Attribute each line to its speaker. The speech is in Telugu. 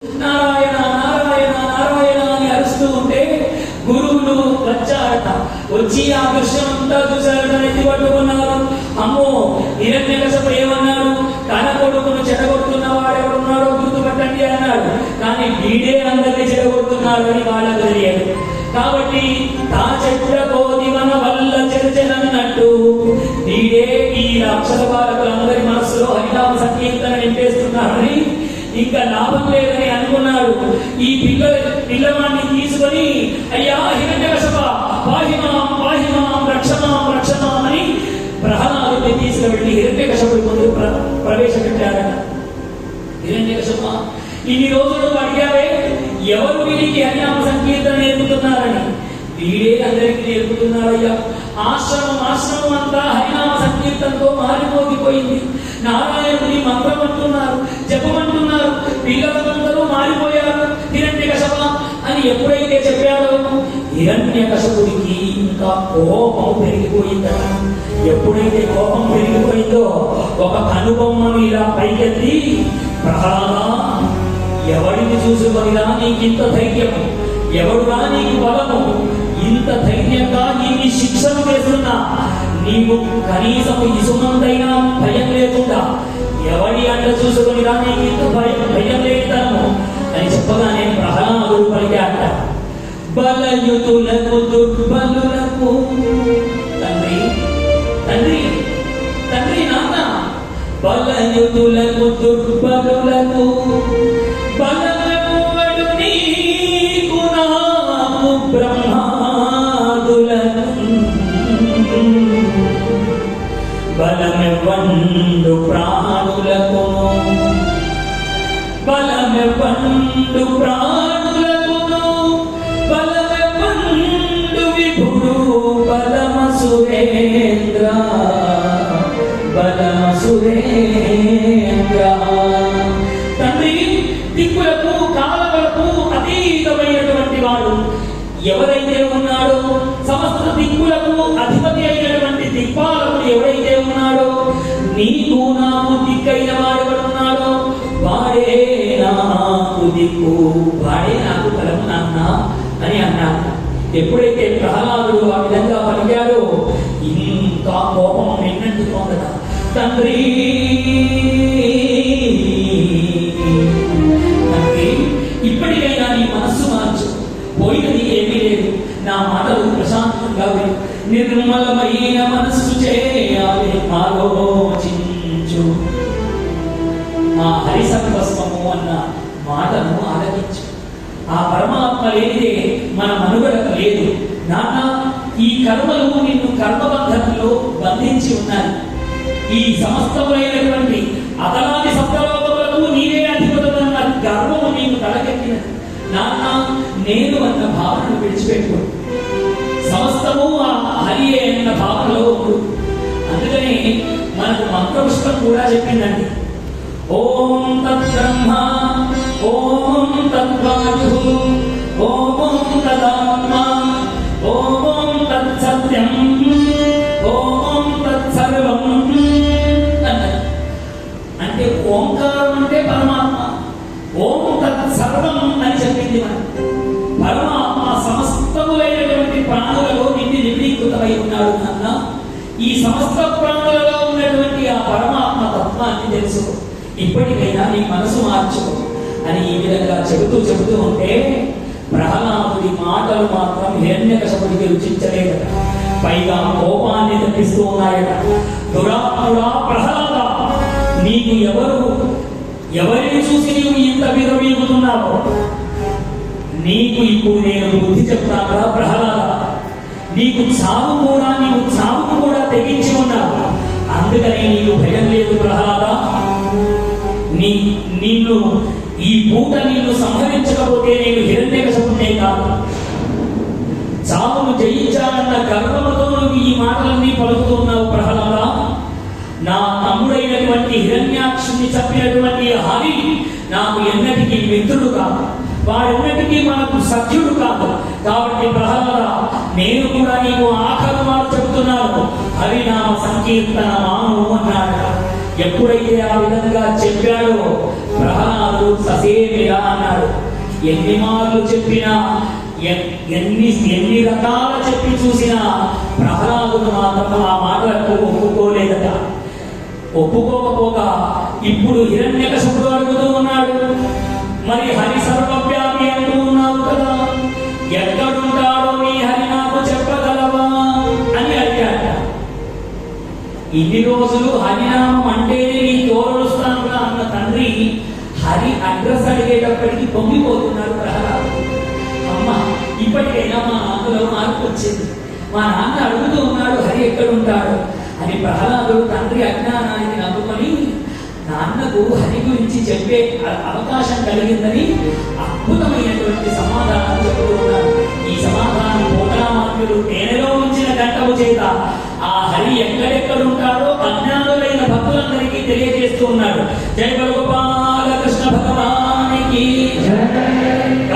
Speaker 1: నారాయణ నారాయణ నారాయణ అని అరుస్తూ ఉంటే గురువులు వచ్చారట. వచ్చి ఆ దృశ్యం అంతా చూశారట. ఎత్తి పట్టుకున్నారు. అమ్మో, హిరణ్యకశిపుడు ఏమన్నాడు? తన కొడుకును చెడగొడుతున్న వాడెవడున్నాడో గుర్తుపట్టండి అన్నాడు. కానీ వీడే అందరినీ చెడగొడుతున్నాడు అని వాళ్ళకు తెలియదు. కాబట్టి తా చెట్ల కోది మన వల్ల చెరచెనన్నట్టు వీడే ఈ అక్షర బాలకులందరి మనసులో హరినామ సంకీర్తన నింపేస్తున్నాడని, ఇంకా లాభం లేదని అనుకున్నాడు. ఈ పిల్లవాడిని తీసుకొని, అయ్యా హిరణ్యకశిపా పాహిమాం పాహిమాం రక్షమాం రక్షమాం అని ప్రహ్లాదుని తీసుకువెళ్ళి హిరణ్యకశిపుడి ముందు ప్రవేశపెట్టారట. హిరణ్యకశిపా, ఇన్ని రోజులు అడిగావే ఎవరు వీరికి హరినామ సంకీర్తన నేర్పుతున్నారని. వీడే అందరికీ నేర్పుతున్నారయ్యా. ఆశ్రమం అంతా హరినామ సంకీర్తనతో మారిపోగిపోయింది. నారాయణుని మంత్రం అంటున్నారు, జపమంటున్నారు. పిల్లలందరూ మారిపోయారు. హిరణ్యకశిపా అని ఎప్పుడైతే చెప్పాడో హిరణ్యకశిపుడికి ఇంకా కోపం పెరిగిపోయిందట. ఎప్పుడైతే కోపం పెరిగిపోయిందో ఒక కనుబొమ్మను ఇలా పైకెత్తి, ప్రహ్లాదా, ఎవడిని చూసుకొనిరా నీకింత ధైర్యము? ఎవడురా నీకు బలము? ఇంత ధైర్యంగా నీకు శిక్షను వేస్తున్నా నీవు కనీసము ఇసుమంతైనా భయం లేకుండా ఎవడి అంట చూసుకొని రా నీకు ఇంత భయం లేదము అని చెప్పగానే ప్రహ్లాదుడు పలికాట, బలయుతులకు దుర్బలులకు. తండ్రి తండ్రి తండ్రి నాన్న, బలయుతులకు దుర్బలులకు బలమెవ్వడు నీకు నాకు బ్రహ్మాదులను, బలమెవ్వండు ప్రాణులకు బలమెవ్వండు ప్రాణులకును బలమెవ్వండు విభుడు బలమసురేంద్ర బలమసురేంద్ర. తండ్రి, దిక్కులకు కాలములకు అతీతమైనటువంటి వాడు ఎవరైతే ఉన్నాడో, సమస్త దిక్కులకు అధిపతి అయినటువంటి దిక్పాలకుడు ఎవరైతే ఉన్నాడో, నీకు నాకు దిక్కైన వాడెవడున్నాడో వాడే నాకు దిక్కు, వాడే నాకు బలము నాన్న అని అన్నాడు. ఎప్పుడైతే ప్రహ్లాదుడు ఆ విధంగా పలికాడో ఇంకా కోపం నిన్నట్టుకోందట. తండ్రి తండ్రి, ఇప్పటికైనా నీ మనస్సు మార్చు. పోయినది ఏమీ లేదు. నా మాటలు ప్రశాంతంగా విను. నిర్మలమైన మనస్సు చేయాలి ఆలోచించు. ఆ హరిసత్వస్వము అన్న మాటను ఆలకించు. ఆ పరమాత్మ లేనిదే మన మనుగడకు లేదు. నాన్న, ఈ కర్మలు నిన్ను కర్మబంధంలో బంధించి ఉన్నాయి. ఈ సమస్తములైనటువంటి అతలాది సప్తలోకములకు నీవే అధిపతులన్న గర్వము నీకు తలకెక్కినది. నాన్న, నేను అన్న భావనను విడిచిపెట్టు. సమస్తము ఆ హరియే అన్న భావనలో ఉండు. అందుకని మనకు మంత్రపుష్పం కూడా చెప్పిందండి. ఓం తద్బ్రహ్మ ఓం తద్వాయు ఓం తదాత్మ ఓం తత్సత్యం ఓం తత్సర్వం అన్నది. అంటే ఓంకారం అంటే పరమాత్మ, ఓం తత్సర్వం అని చెప్పింది. మనం పరమాత్మ సమస్తములైనటువంటి ప్రాణులలో నిండి నిబిడీకృతమై ఉన్నాడు. అన్న, ఈ సమస్త ప్రాణులలో ఉన్నటువంటి ఆ పరమాత్మ తత్వాన్ని తెలుసు. ఇప్పటికైనా నీ మనసు మార్చుకో అని ఈ విధంగా చెబుతూ ఉంటే ప్రహ్లాదుడి మాటలు మాత్రం హిరణ్యకశిపుడికి రుచించలేదట. పైగా కోపాన్ని తెప్పిస్తూ ఉన్నాయట. దురాత్ముడా ప్రహ్లాద, నీకు ఎవరిని చూసి నీవు ఇంత విరవీగుతున్నావో నీకు ఇప్పుడు నేను బుద్ధి చెప్తాను ప్రహ్లాద. నీవు చావుకు కూడా తెగించి ఉన్నావు. అందుకని నీకు భయం లేదు ప్రహ్లాద. నిన్ను ఈ పూట నిన్ను సంహరించకపోతే నేను హిరణ్యకశిపుడే కాదు. చావును జయించాలన్న గర్వముతో నువ్వు ఈ మాటలన్నీ పలుకుతున్నావు ప్రహ్లాద. నా తమ్ముడైనటువంటి హిరణ్యాక్షుని చంపినటువంటి హరి నాకు ఎన్నటికీ మిత్రుడు కాదు, వాడెన్నటికీ మనకు సఖ్యుడు కాదు. కాబట్టి ప్రహ్లాద, నేను కూడా నీకు ఆఖరు మాట చెబుతున్నాను, హరినామ సంకీర్తన మాను అన్నాడు. ఎప్పుడైతే ఆ విధంగా చెప్పాడో ప్రహ్లాదుడు ససేమిరా అన్నాడు. ఎన్ని మార్లు చెప్పినా, ఎన్ని రకాల చెప్పి చూసినా ప్రహ్లాదుడు మాత్రం ఆ మాటలకు ఒప్పుకోలేదట. ఒప్పుకోకపోగా ఇప్పుడు హిరణ్యకశిపుడు అడుగుతూ ఉన్నాడు, మరి హరి సర్వవ్యాపి అంటూ ఉన్నావు కదా, ఎక్కడుంటాడో నీ హరి నాకు చెప్పగలవా అని అడిగాట. ఇన్ని రోజులు హరినామం అంటేనే నీ తోరుస్తానుగా అన్న తండ్రి హరి అడ్రస్ అడిగేటప్పటికి పొంగిపోతున్నాడు ప్రహ్లాదుడు. అమ్మ, ఇప్పటికైనా మా నాన్నలో మార్పు వచ్చింది. మా నాన్న అడుగుతూ ఉన్నాడు హరి ఎక్కడుంటాడు అని. ప్రహ్లాదుడు తండ్రి అజ్ఞానానికి నమ్ముకొని నాన్నకు హరి గురించి చెప్పే అవకాశం కలిగిందని అద్భుతమైనటువంటి సమాధానం చెబుతూ ఉన్నాడు. ఈ సమాధానం పోతనామాత్యుడు తేనెలో ఉంచిన గంటము చేత ఆ హరి ఎక్కడెక్కడుంటాడో అజ్ఞానులైన భక్తులందరికీ తెలియజేస్తూ ఉన్నాడు. జై గోపాల కృష్ణ భగవానికి.